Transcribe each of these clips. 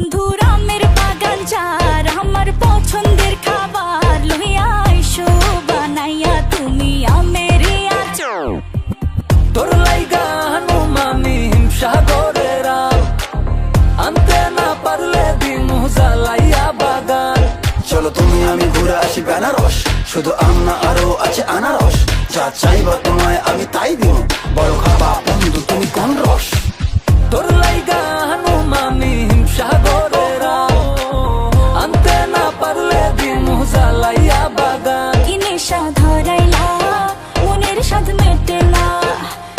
বন্ধুর আমের বাগান চার আমার পছন্দের খাবার লইয়া আইসো বানাইয়া তুমি আমের আচার। তোর লাইগা হানুমানি হিমসাগরের আম আনতে না পারলে দিমু জ্বালাইয়া বাগান। চলো তুমি আমি ঘুরে আসি বেনারস, শুধু আম না আরো আছে আনারস। যা চাইবা তোমায় আমি তাই দিব, বড় খাবা বন্ধু তুমি কোন রস। তোর লাইগা হানুমানি হিমসাগরের আম আনতে না পারলে দিমু জ্বালাইয়া বাগান। কি নেশা ধরাইলা মনের স্বাদ মেটেলা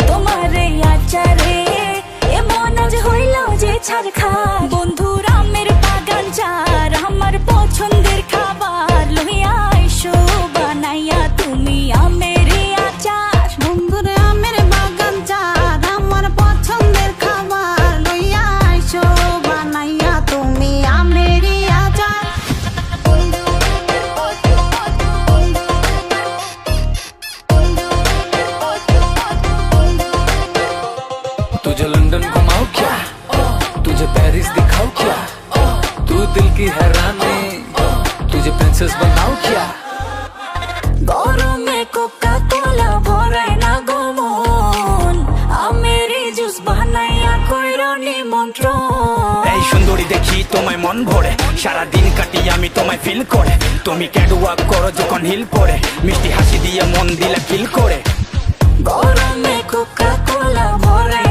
তোমার এই আচারে এমন আজ হইল যে ছাড় খা। বন্ধুর আমের বাগান চার আমার পছন্দের খাবার লইয়া আইসো বানাইয়া তুমি আমের আচার। বন্ধুর আমের বাগান চার আমার পছন্দের খাবার লইয়া আইসো বানাইয়া তুমি আমের আচার। तुझे लंदन घुमाओ क्या, तुझे पेरिस दिखाओ क्या, तू दिल की हैरानी तुझे प्रिंसेस बनाओ क्या। গরমে কোকা কোলা ভরাই না গমন আমের জুস বানাইয়া কইরো নিমন্ত্রণ। এই সুন্দরী দেখি তোমায় মন ভরে, সারা দিন কাটি আমি তোমায় ফিল করে। তুমি ক্যাটওয়াক করো যখন হিল পরে, মিষ্টি হাসি দিয়ে মন দিলা কিল করে। গরমে কোকা কোলা ভরাই